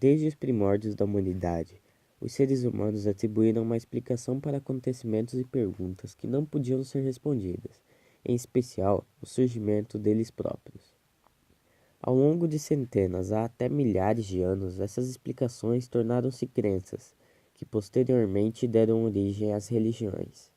Desde os primórdios da humanidade, os seres humanos atribuíram uma explicação para acontecimentos e perguntas que não podiam ser respondidas, em especial o surgimento deles próprios. Ao longo de centenas a até milhares de anos, essas explicações tornaram-se crenças, que posteriormente deram origem às religiões.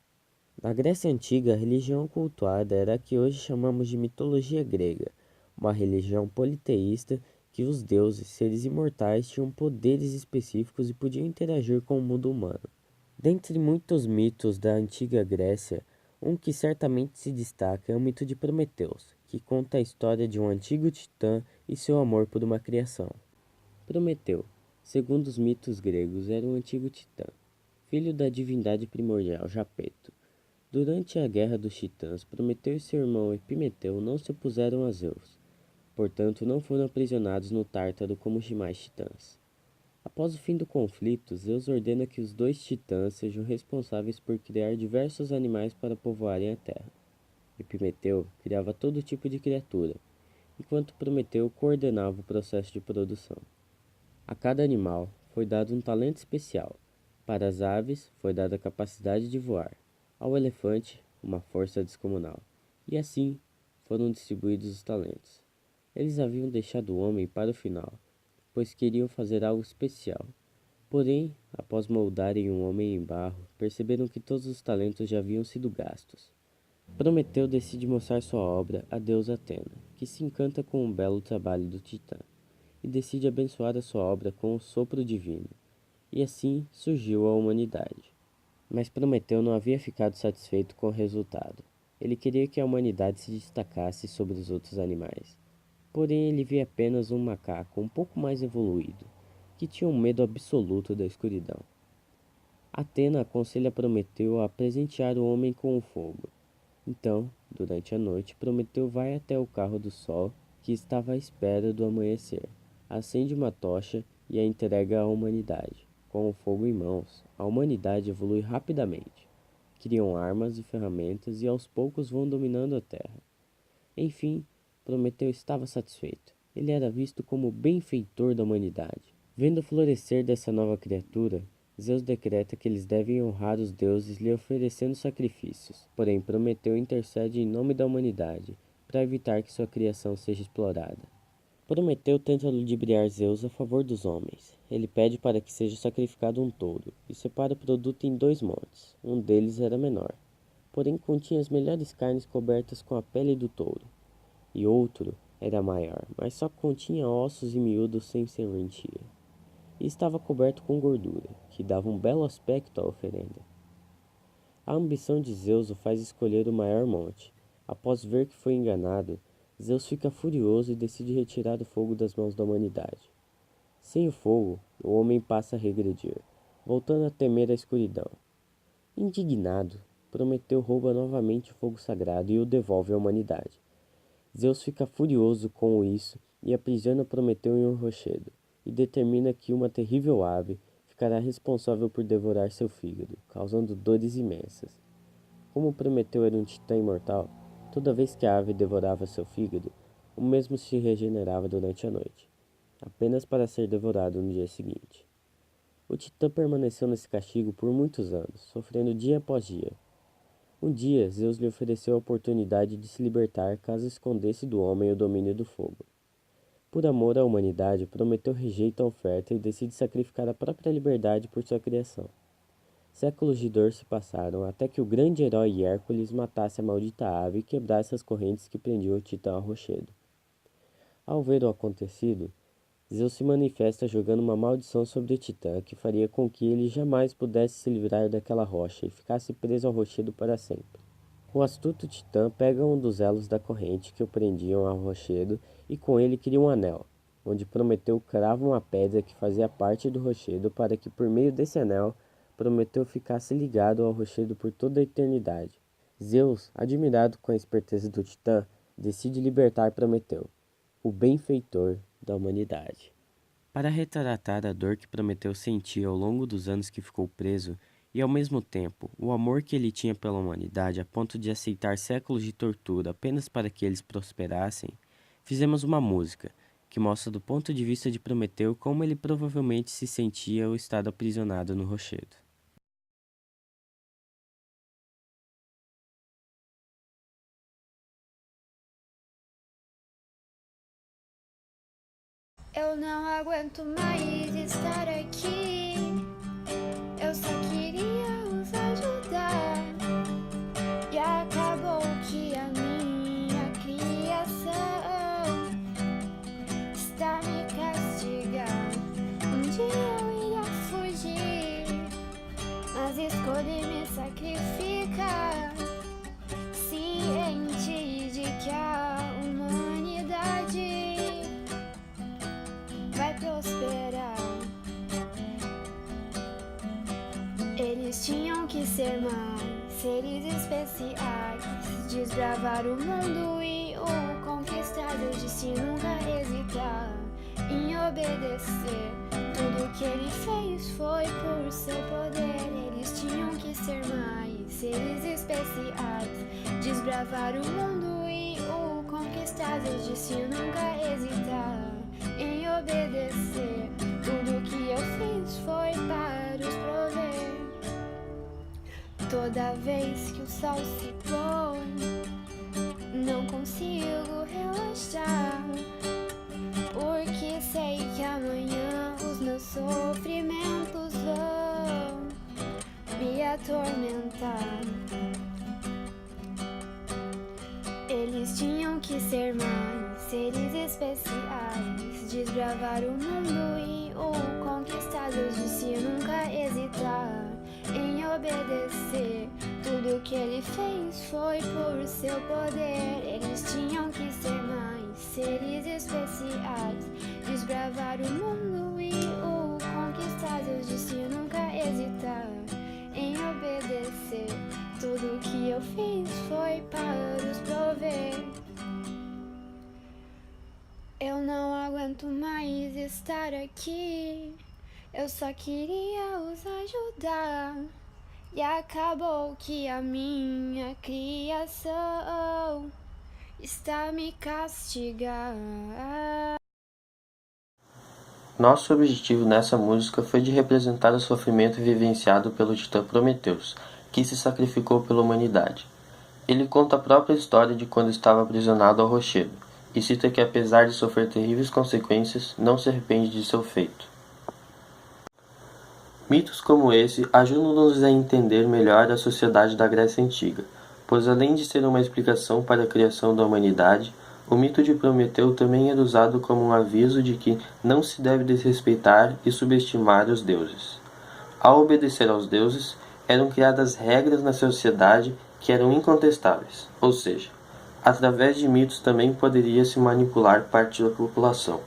Na Grécia Antiga, a religião cultuada era a que hoje chamamos de mitologia grega, uma religião politeísta que os deuses, seres imortais, tinham poderes específicos e podiam interagir com o mundo humano. Dentre muitos mitos da antiga Grécia, um que certamente se destaca é o mito de Prometeus, que conta a história de um antigo titã e seu amor por uma criação. Prometeu, segundo os mitos gregos, era um antigo titã, filho da divindade primordial Japeto. Durante a Guerra dos Titãs, Prometeu e seu irmão Epimeteu não se opuseram a Zeus, portanto não foram aprisionados no Tártaro como os demais titãs. Após o fim do conflito, Zeus ordena que os dois titãs sejam responsáveis por criar diversos animais para povoarem a Terra. Epimeteu criava todo tipo de criatura, enquanto Prometeu coordenava o processo de produção. A cada animal foi dado um talento especial. Para as aves foi dada a capacidade de voar, ao elefante uma força descomunal, e assim foram distribuídos os talentos. Eles haviam deixado o homem para o final, pois queriam fazer algo especial. Porém, após moldarem um homem em barro, perceberam que todos os talentos já haviam sido gastos. Prometeu decide mostrar sua obra à deusa Atena, que se encanta com o belo trabalho do titã, e decide abençoar a sua obra com o sopro divino. E assim surgiu a humanidade. Mas Prometeu não havia ficado satisfeito com o resultado. Ele queria que a humanidade se destacasse sobre os outros animais. Porém, ele via apenas um macaco um pouco mais evoluído, que tinha um medo absoluto da escuridão. Atena aconselha Prometeu a presentear o homem com o fogo. Então, durante a noite, Prometeu vai até o carro do sol, que estava à espera do amanhecer, acende uma tocha e a entrega à humanidade. Com o fogo em mãos, a humanidade evolui rapidamente. Criam armas e ferramentas e aos poucos vão dominando a Terra. Enfim, Prometeu estava satisfeito. Ele era visto como o benfeitor da humanidade. Vendo o florescer dessa nova criatura, Zeus decreta que eles devem honrar os deuses lhe oferecendo sacrifícios. Porém, Prometeu intercede em nome da humanidade, para evitar que sua criação seja explorada. Prometeu tenta ludibriar Zeus a favor dos homens. Ele pede para que seja sacrificado um touro, e separa o produto em 2 montes. Um deles era menor, porém continha as melhores carnes cobertas com a pele do touro, e outro era maior, mas só continha ossos e miúdos sem serventia, e estava coberto com gordura, que dava um belo aspecto à oferenda. A ambição de Zeus o faz escolher o maior monte. Após ver que foi enganado, Zeus fica furioso e decide retirar o fogo das mãos da humanidade. Sem o fogo, o homem passa a regredir, voltando a temer a escuridão. Indignado, Prometeu rouba novamente o fogo sagrado e o devolve à humanidade. Zeus fica furioso com isso e aprisiona Prometeu em um rochedo, e determina que uma terrível ave ficará responsável por devorar seu fígado, causando dores imensas. Como Prometeu era um titã imortal, toda vez que a ave devorava seu fígado, o mesmo se regenerava durante a noite, apenas para ser devorado no dia seguinte. O titã permaneceu nesse castigo por muitos anos, sofrendo dia após dia. Um dia, Zeus lhe ofereceu a oportunidade de se libertar caso escondesse do homem o domínio do fogo. Por amor à humanidade, Prometeu rejeita a oferta e decide sacrificar a própria liberdade por sua criação. Séculos de dor se passaram até que o grande herói Hércules matasse a maldita ave e quebrasse as correntes que prendiam o titã ao rochedo. Ao ver o acontecido, Zeus se manifesta jogando uma maldição sobre o titã que faria com que ele jamais pudesse se livrar daquela rocha e ficasse preso ao rochedo para sempre. O astuto titã pega um dos elos da corrente que o prendiam ao rochedo e com ele cria um anel, onde Prometeu crava uma pedra que fazia parte do rochedo para que por meio desse anel Prometeu ficasse ligado ao rochedo por toda a eternidade. Zeus, admirado com a esperteza do titã, decide libertar Prometeu, o benfeitor da humanidade. Para retratar a dor que Prometeu sentia ao longo dos anos que ficou preso, e ao mesmo tempo o amor que ele tinha pela humanidade a ponto de aceitar séculos de tortura apenas para que eles prosperassem, fizemos uma música que mostra do ponto de vista de Prometeu como ele provavelmente se sentia ao estar aprisionado no rochedo. Eu não aguento mais estar aqui. Eu só queria os ajudar. E acabou que a minha criação está me castigando. Um dia eu iria fugir, mas escolhi me sacrificar, ciente de que a humanidade vai prosperar. Eles tinham que ser mais seres especiais, desbravar o mundo e o conquistar, desde nunca hesitar em obedecer. Tudo que ele fez foi por seu poder. Eles tinham que ser mais seres especiais, desbravar o mundo e o conquistar, desde nunca hesitar em obedecer. Tudo que eu fiz foi para os prover. Toda vez que o sol se põe, não consigo relaxar, porque sei que amanhã os meus sofrimentos vão me atormentar. Eles tinham que ser mais seres especiais, desbravar o mundo e o conquistar, desde nunca hesitar em obedecer. Tudo que ele fez foi por seu poder. Eles tinham que ser mais seres especiais, desbravar o mundo e o conquistar, desde nunca hesitar em obedecer. Tudo que eu fiz foi para os prover. Eu não aguento mais estar aqui. Eu só queria os ajudar. E acabou que a minha criação está me castigando. Nosso objetivo nessa música foi de representar o sofrimento vivenciado pelo titã Prometeus, que se sacrificou pela humanidade. Ele conta a própria história de quando estava aprisionado ao rochedo, e cita que apesar de sofrer terríveis consequências, não se arrepende de seu feito. Mitos como esse ajudam-nos a entender melhor a sociedade da Grécia Antiga, pois além de ser uma explicação para a criação da humanidade, o mito de Prometeu também era usado como um aviso de que não se deve desrespeitar e subestimar os deuses. Ao obedecer aos deuses, eram criadas regras na sociedade que eram incontestáveis, ou seja, através de mitos também poderia se manipular parte da população.